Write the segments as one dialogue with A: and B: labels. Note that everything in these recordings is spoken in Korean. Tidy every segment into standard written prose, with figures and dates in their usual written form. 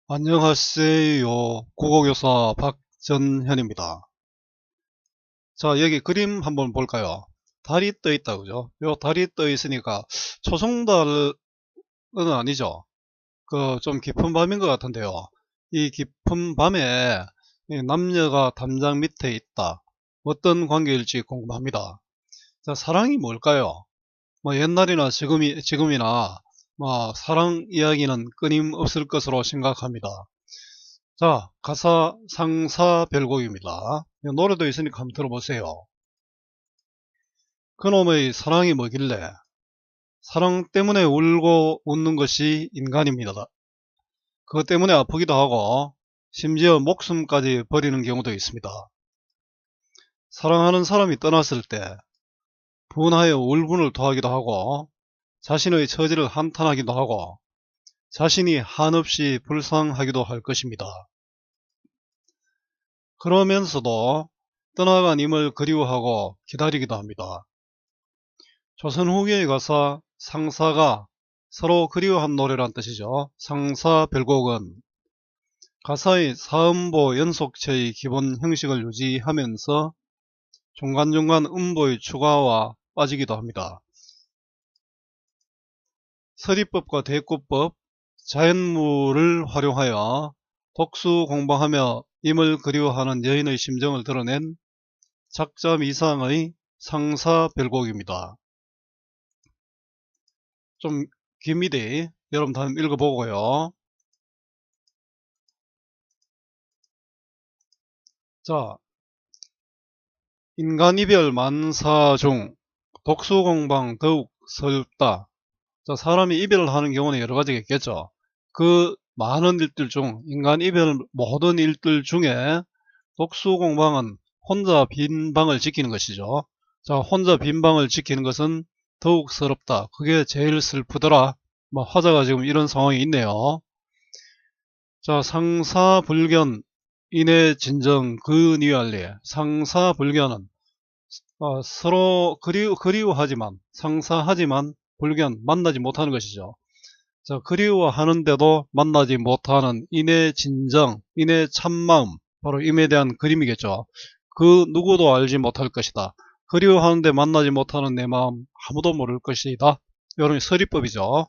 A: 안녕하세요. 국어교사 박전현입니다. 자, 여기 그림 한번 볼까요? 달이 떠 있다, 그죠? 요 달이 떠 있으니까 초승달은 아니죠. 좀 깊은 밤인 것 같은데요. 이 깊은 밤에 이 남녀가 담장 밑에 있다. 어떤 관계일지 궁금합니다. 자, 사랑이 뭘까요? 뭐 옛날이나 지금이나 뭐 사랑 이야기는 끊임없을 것으로 생각합니다. 자, 가사 상사별곡입니다. 노래도 있으니까 한번 들어보세요. 그놈의 사랑이 뭐길래 사랑 때문에 울고 웃는 것이 인간입니다. 그것 때문에 아프기도 하고 심지어 목숨까지 버리는 경우도 있습니다. 사랑하는 사람이 떠났을 때 분하여 울분을 토하기도 하고 자신의 처지를 한탄하기도 하고 자신이 한없이 불쌍하기도 할 것입니다. 그러면서도 떠나간 임을 그리워하고 기다리기도 합니다. 조선 후기의 가사 상사가 서로 그리워한 노래란 뜻이죠. 상사별곡은 가사의 사음보 연속체의 기본 형식을 유지하면서 중간중간 음보의 추가와 빠지기도 합니다. 서리법과 대꾸법, 자연물을 활용하여 독수 공방하며 임을 그리워하는 여인의 심정을 드러낸 작자 이상의 상사별곡입니다. 좀 깁니다. 여러분 한번 읽어보고요. 자, 인간이별 만사 중 독수공방 더욱 서럽다. 자, 사람이 이별을 하는 경우는 여러 가지가 있겠죠. 그 많은 일들 중 인간 이별 모든 일들 중에 독수공방은 혼자 빈 방을 지키는 것이죠. 자, 혼자 빈 방을 지키는 것은 더욱 서럽다. 그게 제일 슬프더라. 뭐 화자가 지금 이런 상황이 있네요. 자, 상사불견 인의 진정 그 니알리. 상사불견은 서로 그리워하지만 상사하지만 불견 만나지 못하는 것이죠. 자, 그리워하는데도 만나지 못하는 인의 진정, 인의 참마음, 바로 임에 대한 그림이겠죠. 그 누구도 알지 못할 것이다. 그리워하는데 만나지 못하는 내 마음 아무도 모를 것이다. 이런 서리법이죠.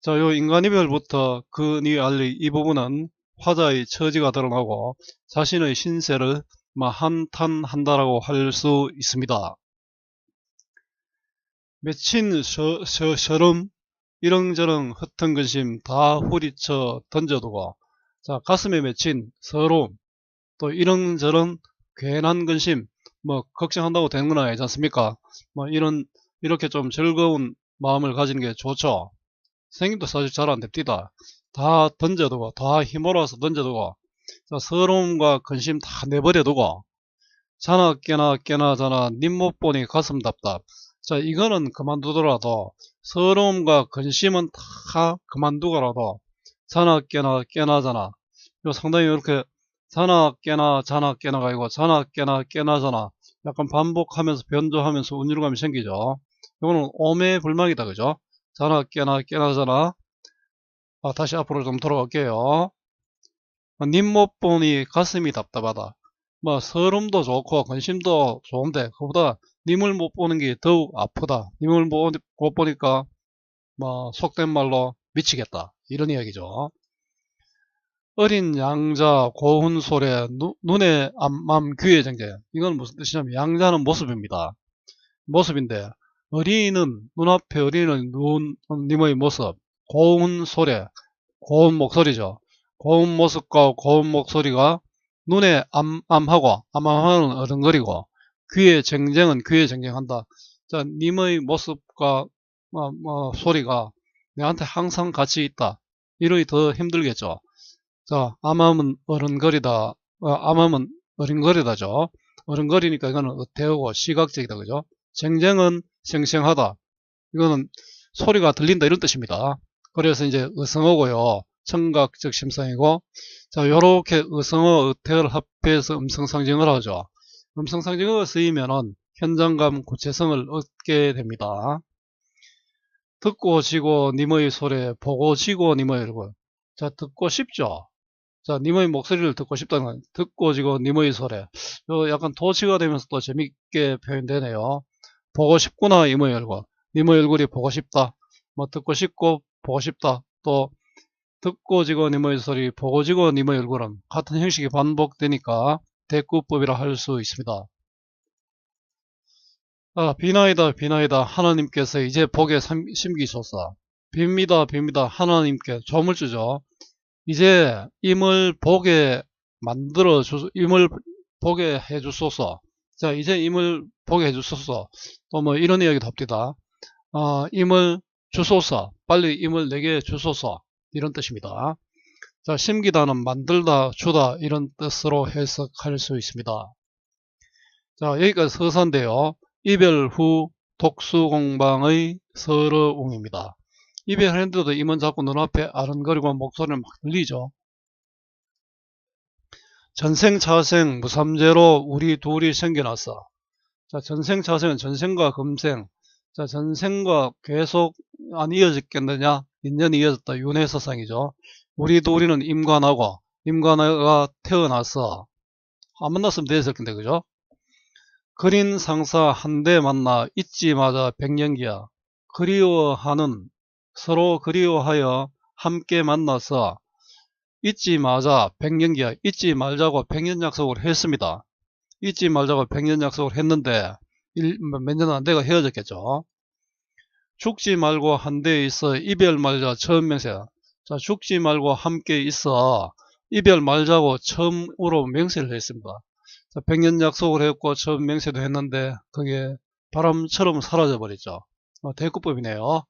A: 자, 요 인간이별부터 그 니 알리 이 부분은 화자의 처지가 드러나고 자신의 신세를 한탄한다라고 할 수 있습니다. 맺힌 서름 이렁저렁 흩은 근심 다 후리쳐 던져두고 자 가슴에 맺힌 서러움 또 이런저런 괜한 근심 걱정한다고 되는 건 아니지 않습니까? 이렇게 좀 즐거운 마음을 가지는 게 좋죠. 생님도 사실 잘 안 됩니다. 다 던져두고 다 힘으로서 던져두고 자, 서러움과 근심 다 내버려두고 자나 깨나 자나 님 못 보니 가슴 답답. 자, 이거는 그만두더라도 서러움과 근심은 다 그만두고라도 자나 깨나 자나 요 상당히 이렇게 자나 깨나가 아니고 자나 깨나 자나 약간 반복하면서 변조하면서 운율감이 생기죠. 이거는 오매불망이다, 그죠? 자나 깨나 자나. 다시 앞으로 좀 돌아갈게요. 님 못 보니 가슴이 답답하다. 서름도 좋고 근심도 좋은데 그보다 님을 못 보는 게 더욱 아프다. 님을 못 보니까 속된 말로 미치겠다. 이런 이야기죠. 어린 양자 고운 소래 눈에 암맘 귀에 정제. 이건 무슨 뜻이냐면 양자는 모습입니다. 모습인데 어린이는 눈앞에 어린이는 님의 모습 고운 소래 고운 목소리죠. 고운 모습과 고운 목소리가 눈에 암암하고 암암하는 어른거리고 귀에 쟁쟁은 귀에 쟁쟁한다. 자, 님의 모습과 소리가 내한테 항상 같이 있다. 이러니 더 힘들겠죠. 자, 암암은 어른거리다. 암암은 어른거리다죠. 어른거리니까 이거는 대어고 시각적이다. 그죠? 쟁쟁은 생생하다. 이거는 소리가 들린다 이런 뜻입니다. 그래서 이제 의성어고요. 청각적 심상이고 자 요렇게 의성어 의태어를 합해서 음성상징을 하죠. 음성상징어가 쓰이면은 현장감 구체성을 얻게 됩니다. 듣고 지고 님의 소리 보고 지고 님의 얼굴. 자, 듣고 싶죠? 자, 님의 목소리를 듣고 싶다는 건 듣고 지고 님의 소리. 요 약간 도치가 되면서 또 재밌게 표현되네요. 보고 싶구나, 님의 얼굴. 님의 얼굴이 보고 싶다. 뭐 듣고 싶고 보고 싶다. 또 듣고 지고 님의 소리, 보고 지고 님의 얼굴은 같은 형식이 반복되니까 대꾸법이라 할 수 있습니다. 아, 비나이다, 비나이다. 하나님께서 이제 복에 심기소서. 빕니다, 빕니다. 하나님께 조물주죠. 이제 임을 보게 만들어 임을 보게 해 주소서. 자, 이제 임을 보게 해 주소서. 또 뭐 이런 이야기도 합니다. 임을 주소서. 빨리 임을 내게 주소서. 이런 뜻입니다. 자, 심기다는 만들다, 주다 이런 뜻으로 해석할 수 있습니다. 자, 여기까지 서사인데요. 이별 후 독수공방의 서러움입니다. 이별했는데도 임은 자꾸 눈앞에 아른거리고 목소리를 막 들리죠. 전생차생 무삼재로 우리 둘이 생겨났어. 자, 전생차생은 전생과 금생. 자, 전생과 계속 안 이어졌겠느냐? 인연이 이어졌다. 윤회사상이죠. 우리 둘이는 임관하고 임관아가 태어났어. 안 만났으면 됐을 텐데, 그죠? 그린 상사 한 대 만나 잊지마자 백년기야. 그리워하는 서로 그리워하여 함께 만나서 잊지마자 백년기야. 잊지 말자고 백년 약속을 했습니다. 잊지 말자고 백년 약속을 했는데 몇 년 안 돼가 헤어졌겠죠. 죽지 말고 한 대 있어 이별 말자 처음 맹세. 자, 죽지 말고 함께 있어 이별 말자고 처음으로 맹세를 했습니다. 자, 백년 약속을 했고 처음 맹세도 했는데 그게 바람처럼 사라져 버렸죠. 대꾸법이네요.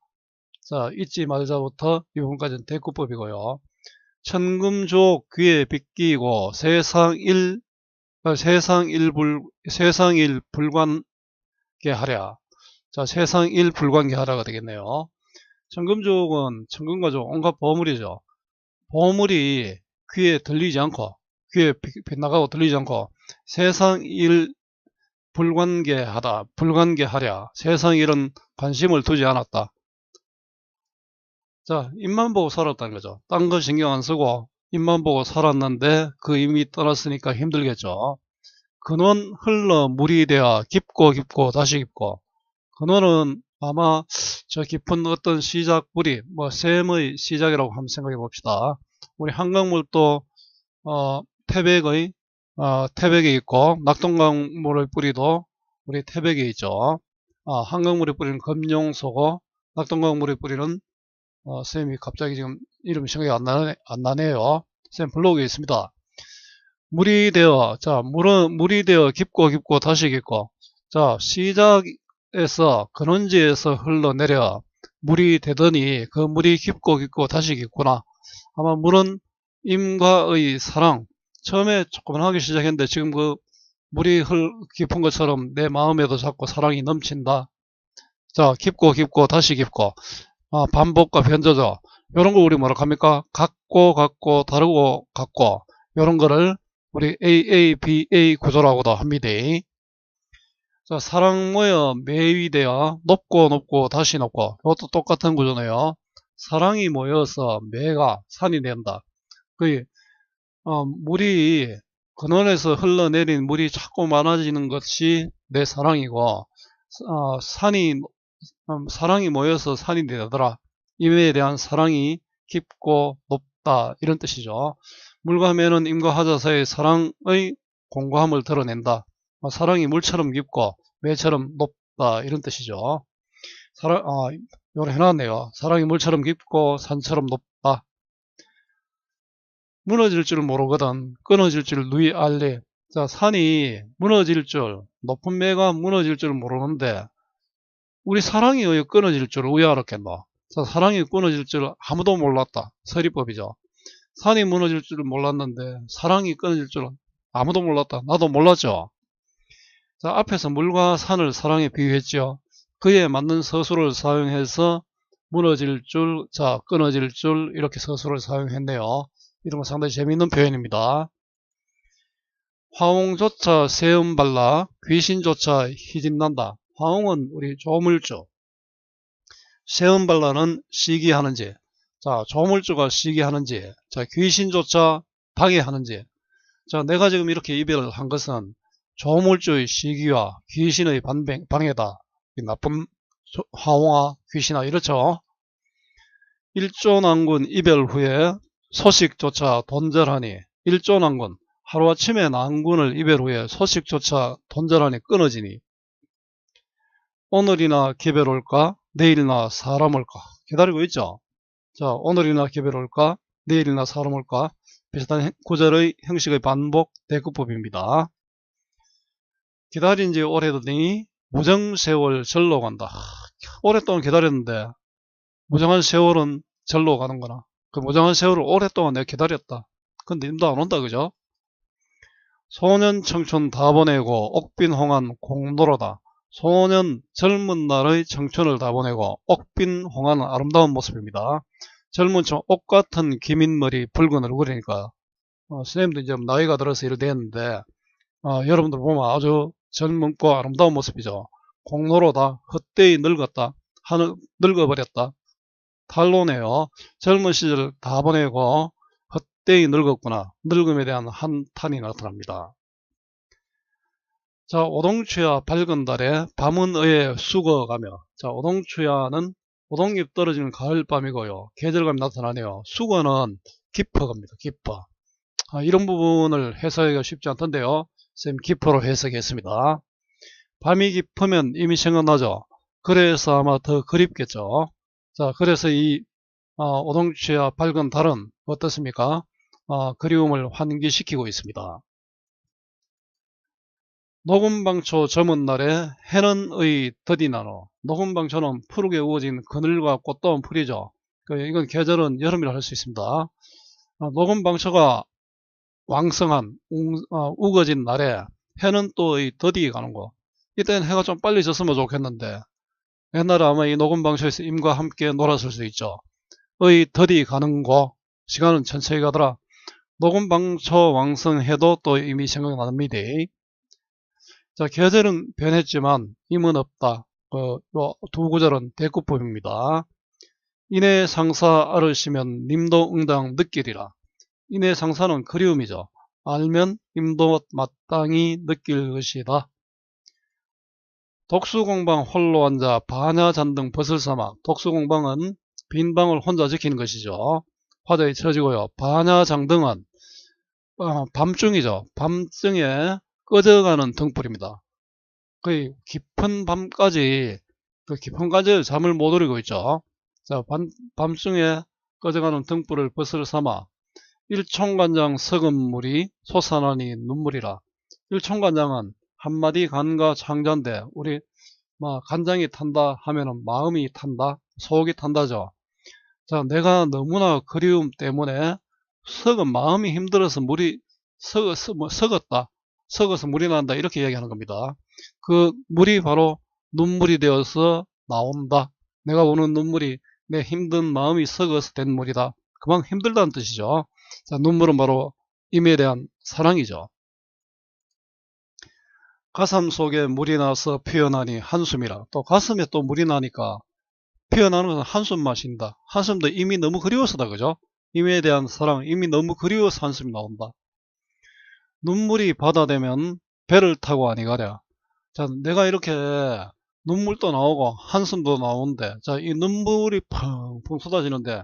A: 자, 잊지 말자부터 이 부분까지는 대꾸법이고요. 천금족 귀에 빗기고 세상일 불관게 하랴. 자, 세상일 불관게 하라가 되겠네요. 천금족은 천금가족 온갖 보물이죠. 보물이 귀에 들리지 않고 귀에 빗나가고 들리지 않고 세상일 불관계하다, 불관계하랴. 세상일은 관심을 두지 않았다. 자, 입만 보고 살았다는 거죠. 딴 거 신경 안 쓰고 입만 보고 살았는데 그 입이 떠났으니까 힘들겠죠. 근원 흘러 물이 되어 깊고 깊고 다시 깊고. 근원은 아마 저 깊은 어떤 시작물이 뭐 샘의 시작이라고 한번 생각해 봅시다. 우리 한강물도 태백에 있고 낙동강물의 뿌리도 우리 태백에 있죠. 한강물의 뿌리는 금용소고 낙동강물의 뿌리는 쌤이 갑자기 지금 이름이 생각이 안 나네요. 쌤 블로그에 있습니다. 물이 되어, 자, 물이 되어 깊고 깊고 다시 깊고. 자, 시작에서 근원지에서 흘러내려 물이 되더니 그 물이 깊고 깊고 다시 깊구나. 아마 물은 임과의 사랑. 처음에 조그만하게 시작했는데 지금 그 물이 깊은 것처럼 내 마음에도 자꾸 사랑이 넘친다. 자, 깊고 깊고 다시 깊고. 반복과 변조죠. 이런 거 우리 뭐라 합니까? 같고 다르고 같고 이런 거를 우리 AABA 구조라고도 합니다. 자, 사랑 모여 매위 되어 높고 다시 높고 이것도 똑같은 구조네요. 사랑이 모여서 매가 산이 된다. 물이 근원에서 흘러내린 물이 자꾸 많아지는 것이 내 사랑이고 사랑이 모여서 산이 되더라. 임에 대한 사랑이 깊고 높다 이런 뜻이죠. 물과 매는 임과 하자 사이의 사랑의 공고함을 드러낸다. 사랑이 물처럼 깊고 매처럼 높다 이런 뜻이죠. 요걸 해놨네요. 사랑이 물처럼 깊고 산처럼 높다. 무너질 줄 모르거든 끊어질 줄 누이 알리. 자, 산이 무너질 줄, 높은 매가 무너질 줄 모르는데 우리 사랑이 왜 끊어질 줄 왜 알았겠노? 자, 사랑이 끊어질 줄 아무도 몰랐다. 서리법이죠. 산이 무너질 줄 몰랐는데 사랑이 끊어질 줄 아무도 몰랐다. 나도 몰랐죠. 자, 앞에서 물과 산을 사랑에 비유했죠. 그에 맞는 서술을 사용해서 무너질 줄, 자, 끊어질 줄 이렇게 서술을 사용했네요. 이런 거 상당히 재미있는 표현입니다. 화홍조차 세음 발라 귀신조차 희진난다. 화홍은 우리 조물주, 세음 발라는 시기하는지. 자, 조물주가 시기하는지, 자, 귀신조차 방해하는지. 자, 내가 지금 이렇게 이별을 한 것은 조물주의 시기와 귀신의 방해다. 나쁜 화홍아, 귀신아, 이렇죠. 일조난군 이별 후에 소식조차 돈절하니, 일조난군, 하루아침에 난군을 이별 후에 소식조차 돈절하니 끊어지니, 오늘이나 기별 올까, 내일이나 사람 올까, 기다리고 있죠. 자, 오늘이나 기별 올까, 내일이나 사람 올까, 비슷한 구절의 형식의 반복 대꾸법입니다. 기다린 지 오래되니 무정세월 절로 간다. 오랫동안 기다렸는데 무정한 세월은 절로 가는 거나, 그 무정한 세월을 오랫동안 내가 기다렸다. 근데 님도 안 온다, 그죠? 소년 청춘 다 보내고 옥빈홍한 공로로다. 소년 젊은 날의 청춘을 다 보내고 옥빈홍한 아름다운 모습입니다. 젊은 청 옥같은 기민머리 붉은 얼굴이니까 선생님도 이제 나이가 들어서 이렇게 됐는데 여러분들 보면 아주 젊고 아름다운 모습이죠. 공로로다. 헛되이 늙었다. 늙어버렸다. 탄로네요. 젊은 시절 다 보내고 헛되이 늙었구나. 늙음에 대한 한탄이 나타납니다. 자, 오동추야 밝은 달에 밤은 의에 숙어가며. 자, 오동추야는 오동잎 떨어지는 가을밤이고요. 계절감이 나타나네요. 숙어는 깊어갑니다. 깊어. 이런 부분을 해석하기가 쉽지 않던데요. 쌤 깊어로 해석했습니다. 밤이 깊으면 이미 생각나죠. 그래서 아마 더 그립겠죠. 자, 그래서 이 오동추야 밝은 달은 어떻습니까? 그리움을 환기시키고 있습니다. 녹음방초 저문 날에 해는 의 더디나노. 녹음방초는 푸르게 우거진 그늘과 꽃다운 풀이죠. 이건 계절은 여름이라 할 수 있습니다. 녹음방초가 왕성한 우거진 날에 해는 또 이 더디 가는 거. 이때는 해가 좀 빨리 졌으면 좋겠는데 옛날에 아마 이 녹음방초에서 임과 함께 놀았을 수 있죠. 의 더디 가는 거 시간은 천천히 가더라. 녹음방초 왕성해도 또 이미 생각납니다. 자, 계절은 변했지만 임은 없다. 두 구절은 대꾸법입니다. 이내 상사 알으시면 님도 응당 느끼리라. 이내 상사는 그리움이죠. 알면 임도 마땅히 느낄 것이다. 독수공방 홀로 앉아 반야잔등 벗을 삼아. 독수공방은 빈 방을 혼자 지키는 것이죠. 화자에 쳐지고요. 반야장등은 밤중이죠. 밤중에 꺼져가는 등불입니다. 거의 깊은 밤까지 잠을 못 이루고 있죠. 자, 밤중에 꺼져가는 등불을 벗을 삼아 일총간장 썩은 물이 솟아나니 눈물이라. 일총간장은 한마디 간과 창자인데 우리 간장이 탄다 하면은 마음이 탄다, 속이 탄다죠. 자, 내가 너무나 그리움 때문에 썩은 마음이 힘들어서 물이 썩었다. 썩어서 물이 난다. 이렇게 얘기하는 겁니다. 그 물이 바로 눈물이 되어서 나온다. 내가 보는 눈물이 내 힘든 마음이 썩어서 된 물이다. 그만큼 힘들다는 뜻이죠. 자, 눈물은 바로 임에 대한 사랑이죠. 가슴 속에 물이 나서 피어나니 한숨이라. 또 가슴에 또 물이 나니까 피어나는 것은 한숨 마신다. 한숨도 이미 너무 그리워서다. 그죠? 임에 대한 사랑, 이미 너무 그리워서 한숨이 나온다. 눈물이 바다 되면 배를 타고 아니 가랴. 자, 내가 이렇게 눈물도 나오고 한숨도 나오는데, 자, 이 눈물이 펑펑 쏟아지는데,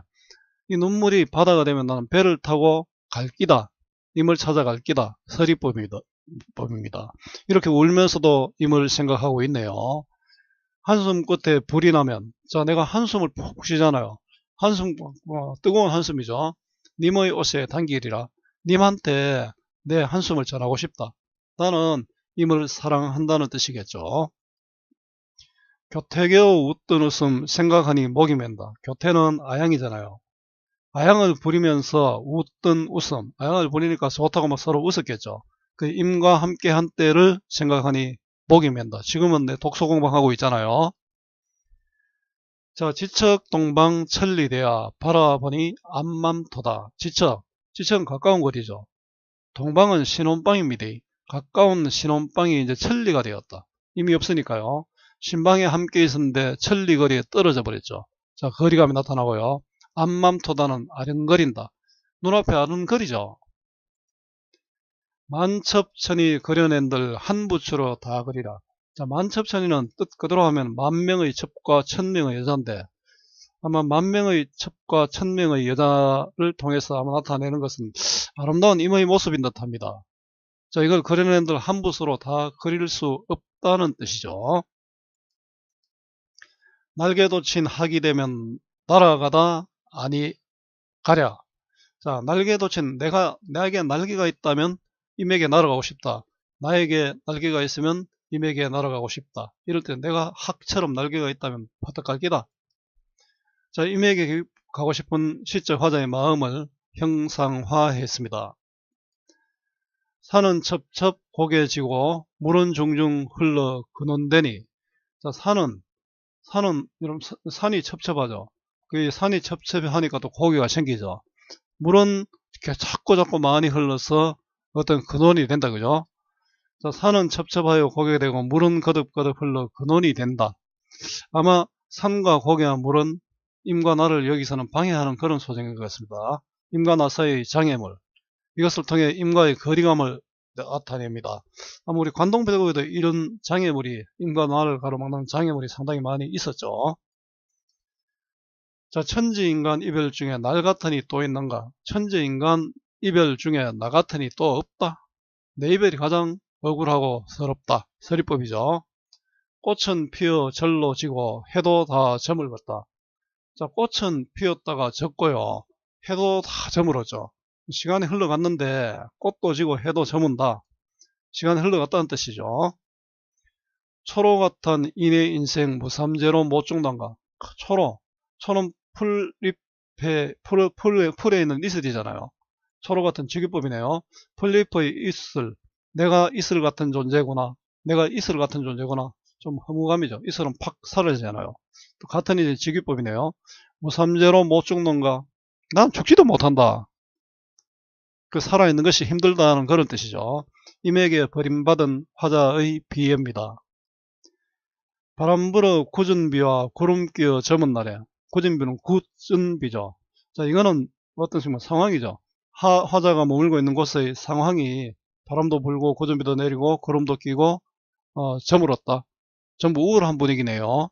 A: 이 눈물이 바다가 되면 나는 배를 타고 갈 끼다. 임을 찾아갈 끼다. 서리법입니다. 이렇게 울면서도 임을 생각하고 있네요. 한숨 끝에 불이 나면, 자, 내가 한숨을 푹 쉬잖아요. 한숨, 뜨거운 한숨이죠. 님의 옷에 담기리라. 님한테 내 한숨을 전하고 싶다. 나는 임을 사랑한다는 뜻이겠죠. 교태겨 웃던 웃음 생각하니 목이 맨다. 교태는 아양이잖아요. 아양을 부리면서 웃던 웃음, 아양을 부리니까 좋다고 막 서로 웃었겠죠. 그 임과 함께 한 때를 생각하니 목이 맨다. 지금은 내 독서 공방하고 있잖아요. 자, 지척 동방 천리대야 바라보니 암맘토다. 지척은 가까운 거리죠. 동방은 신혼방입니다. 가까운 신혼방이 이제 천리가 되었다. 이미 없으니까요. 신방에 함께 있었는데 천리거리에 떨어져 버렸죠. 자, 거리감이 나타나고요. 암맘토다는 아른거린다. 눈앞에 아른거리죠. 만첩천이 그려낸들 한 부추로 다 그리라. 자, 만첩천이는 뜻 그대로 하면 만명의 첩과 천명의 여자인데, 아마 만명의 첩과 천명의 여자를 통해서 아마 나타내는 것은 아름다운 임의 모습인 듯 합니다. 자, 이걸 그려낸들 한 붓으로 다 그릴 수 없다는 뜻이죠. 날개도 친 학이 되면 날아가다 아니 가랴. 자, 날개도 친 나에게 날개가 있다면 임에게 날아가고 싶다. 나에게 날개가 있으면 임에게 날아가고 싶다. 이럴 때 내가 학처럼 날개가 있다면 바짝 갈기다. 자, 임에게 가고 싶은 시적 화자의 마음을 형상화했습니다. 산은 첩첩 고개 지고 물은 중중 흘러 근원되니. 자, 산은 여러분 산이 첩첩하죠. 그 산이 첩첩하니까 또 고개가 생기죠. 물은 이렇게 자꾸 많이 흘러서 어떤 근원이 된다, 그죠? 자, 산은 첩첩하여 고개가 되고 물은 거듭거듭 흘러 근원이 된다. 아마 산과 고개와 물은 임과 나를 여기서는 방해하는 그런 소재인 것 같습니다. 임과 나 사이의 장애물, 이것을 통해 임과의 거리감을 나타냅니다. 아마 우리 관동배구에도 이런 장애물이, 임과 나를 가로막는 장애물이 상당히 많이 있었죠. 자, 천지인간 이별 중에 날 같으니 또 있는가? 천지인간 이별 중에 나 같으니 또 없다. 내 이별이 가장 억울하고 서럽다. 서리법이죠. 꽃은 피어 절로 지고 해도 다 저물었다. 자, 꽃은 피었다가 졌고요. 해도 다 저물었죠. 시간이 흘러갔는데 꽃도 지고 해도 저문다. 시간이 흘러갔다는 뜻이죠. 초로 같은 이내 인생 무삼재로 못 죽는가? 초는 풀에 있는 이슬이잖아요. 초로 같은 직유법이네요. 풀잎의 이슬, 내가 이슬 같은 존재구나. 내가 이슬 같은 존재구나. 좀 허무감이죠. 이슬은 팍 사라지잖아요. 또 같은 이제 직유법이네요. 무삼재로 못 죽는가? 난 죽지도 못한다. 그 살아있는 것이 힘들다는 그런 뜻이죠. 임에게 버림받은 화자의 비유입니다. 바람 불어 굳은 비와 구름 끼어 저문 날에. 굳은 비는 굳은 비죠. 자, 이거는 어떤 식으로 상황이죠. 화자가 머물고 있는 곳의 상황이 바람도 불고 굳은 비도 내리고 구름도 끼고 저물었다. 전부 우울한 분위기네요.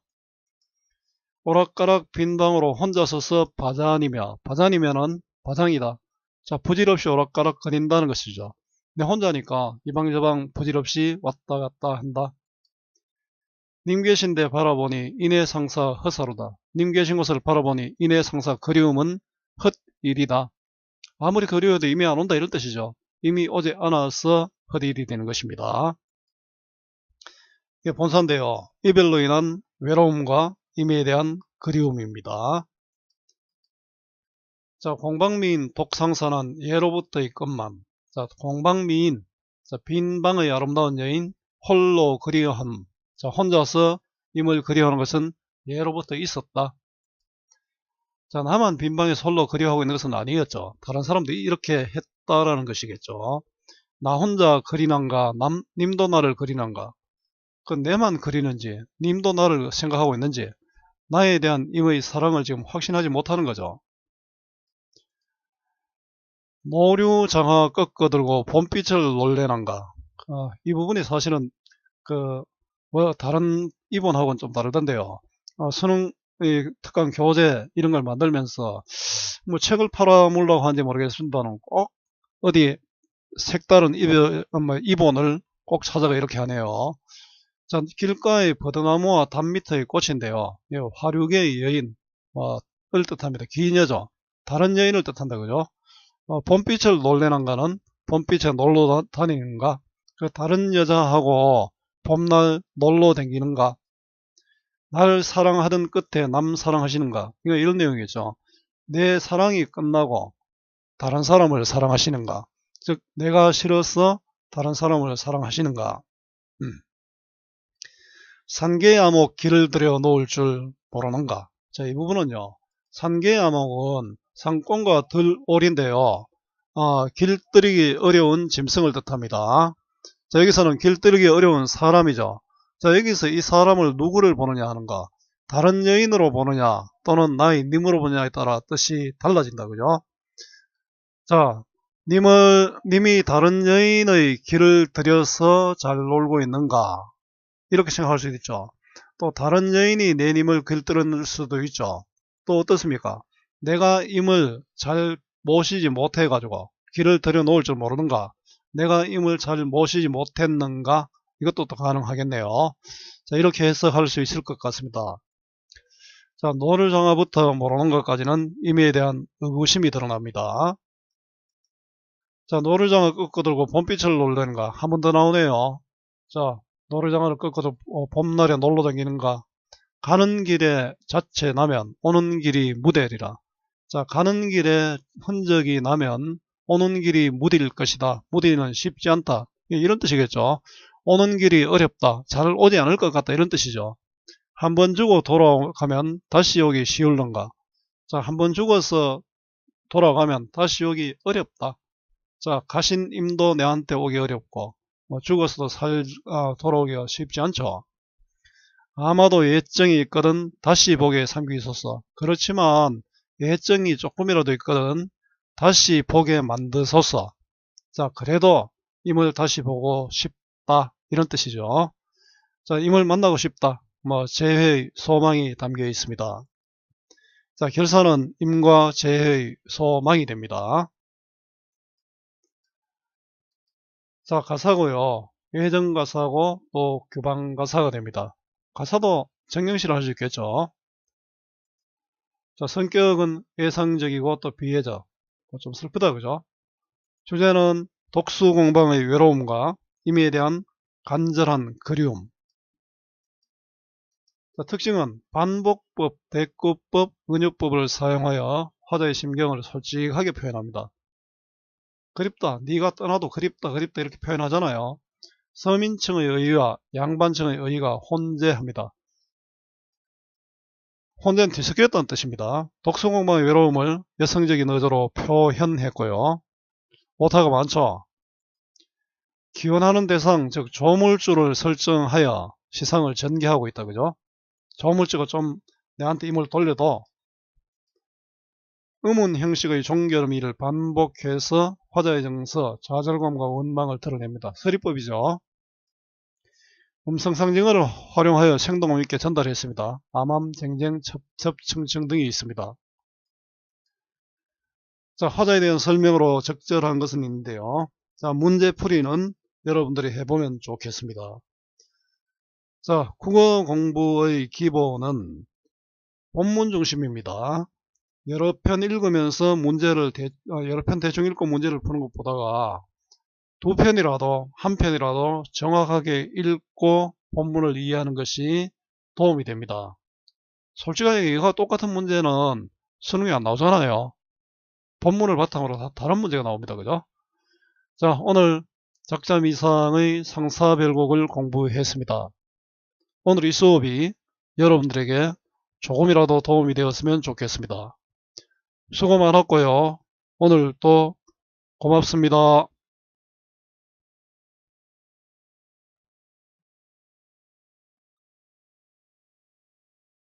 A: 오락가락 빈 방으로 혼자 서서 바자니며, 바자니면은 바장이다. 자, 부질없이 오락가락 거린다는 것이죠. 내 혼자니까 이방저방 부질없이 왔다 갔다 한다. 님 계신 데 바라보니 인해 상사 허사로다. 님 계신 곳을 바라보니 인해 상사 그리움은 헛일이다. 아무리 그리워도 이미 안 온다 이런 뜻이죠. 이미 오지 않아서 헛일이 되는 것입니다. 이게 본사인데요. 이별로 인한 외로움과 임에 대한 그리움입니다. 자, 공방미인 독상사는 예로부터 있건만. 자, 공방미인, 자, 빈 방의 아름다운 여인, 홀로 그리워함. 자, 혼자서 임을 그리워하는 것은 예로부터 있었다. 자, 나만 빈 방에서 홀로 그리워하고 있는 것은 아니었죠. 다른 사람들이 이렇게 했다라는 것이겠죠. 나 혼자 그리는가, 님도 나를 그리는가. 그 내만 그리는지, 님도 나를 생각하고 있는지, 나에 대한 임의 사랑을 지금 확신하지 못하는 거죠. 노류장하 꺾어들고 봄빛을 놀래난가. 이 부분이 사실은 다른 이본하고는 좀 다르던데요. 수능 특강 교재 이런 걸 만들면서 뭐 책을 팔아먹으려고 하는지 모르겠습니다만 꼭 어디 색다른 이본을 꼭 찾아가 이렇게 하네요. 자, 길가의 버드나무와 담 밑의 꽃인데요. 화류계의 여인, 을 뜻합니다. 긴 여자, 다른 여인을 뜻한다, 그죠? 봄빛을 놀래난가는 봄빛에 놀러 다니는가? 그 다른 여자하고 봄날 놀러 다니는가? 날 사랑하던 끝에 남 사랑하시는가? 이런 내용이죠. 내 사랑이 끝나고 다른 사람을 사랑하시는가? 즉 내가 싫어서 다른 사람을 사랑하시는가? 산계암목 길을 들여 놓을 줄 모르는가? 자, 이 부분은요. 산계암목은 상권과 들오리인데요. 길들이기 어려운 짐승을 뜻합니다. 자, 여기서는 길들이기 어려운 사람이죠. 자, 여기서 이 사람을 누구를 보느냐 하는가? 다른 여인으로 보느냐 또는 나의 님으로 보느냐에 따라 뜻이 달라진다. 그죠? 자, 님이 다른 여인의 길을 들여서 잘 놀고 있는가? 이렇게 생각할 수도 있죠. 또 다른 여인이 내 님을 길들일 수도 있죠. 또 어떻습니까? 내가 임을 잘 모시지 못해가지고 길을 들여놓을 줄 모르는가? 내가 임을 잘 모시지 못했는가? 이것도 또 가능하겠네요. 자, 이렇게 해석할 수 있을 것 같습니다. 자, 노를정화부터 모르는 것까지는 임의에 대한 의구심이 드러납니다. 자, 노를장을 끄고들고 봄빛을 놀려는가? 한 번 더 나오네요. 자, 노를장을 끄고도 봄날에 놀러 다니는가? 가는 길에 자체 나면 오는 길이 무대리라. 자, 가는 길에 흔적이 나면 오는 길이 무딜 것이다. 무디는 쉽지 않다. 이런 뜻이겠죠. 오는 길이 어렵다. 잘 오지 않을 것 같다. 이런 뜻이죠. 한 번 주고 돌아가면 다시 오기 쉬울런가? 자, 한 번 죽어서 돌아가면 다시 오기 어렵다. 자, 가신 임도 내한테 오기 어렵고 죽어서도 돌아오기가 쉽지 않죠. 아마도 예정이 있거든 다시 보게 삼기소서. 그렇지만 예정이 조금이라도 있거든 다시 보게 만드소서. 자, 그래도 임을 다시 보고 싶다. 이런 뜻이죠. 자, 임을 만나고 싶다. 재회의 소망이 담겨 있습니다. 자, 결사는 임과 재회의 소망이 됩니다. 자, 가사고요. 예정가사고 또 규방가사가 됩니다. 가사도 정경시를 할 수 있겠죠. 자, 성격은 예상적이고 또 비예적. 좀 슬프다, 그죠? 주제는 독수공방의 외로움과 임의에 대한 간절한 그리움. 자, 특징은 반복법, 대꾸법, 은유법을 사용하여 화자의 심경을 솔직하게 표현합니다. 그립다, 네가 떠나도 그립다, 그립다 이렇게 표현하잖아요. 서민층의 의의와 양반층의 의의가 혼재합니다. 혼재는 뒤섞였다는 뜻입니다. 독수공방의 외로움을 여성적인 의도로 표현했고요. 오타가 많죠. 기원하는 대상, 즉 조물주를 설정하여 시상을 전개하고 있다. 그죠? 조물주가 좀 내한테 힘을 돌려도 의문 형식의 종결미를 반복해서 화자의 정서, 좌절감과 원망을 드러냅니다. 서리법이죠. 음성상징어를 활용하여 생동감 있게 전달했습니다. 암암, 쟁쟁, 첩첩, 청청 등이 있습니다. 자, 화자에 대한 설명으로 적절한 것은 있는데요. 자, 문제풀이는 여러분들이 해보면 좋겠습니다. 자, 국어 공부의 기본은 본문 중심입니다. 여러 편 읽으면서 여러 편 대충 읽고 문제를 푸는 것보다가 두 편이라도 한 편이라도 정확하게 읽고 본문을 이해하는 것이 도움이 됩니다. 솔직하게 이거 똑같은 문제는 수능에 안 나오잖아요. 본문을 바탕으로 다 다른 문제가 나옵니다. 그죠? 자, 오늘 작자미상의 상사별곡을 공부했습니다. 오늘 이 수업이 여러분들에게 조금이라도 도움이 되었으면 좋겠습니다. 수고 많았고요. 오늘 또 고맙습니다.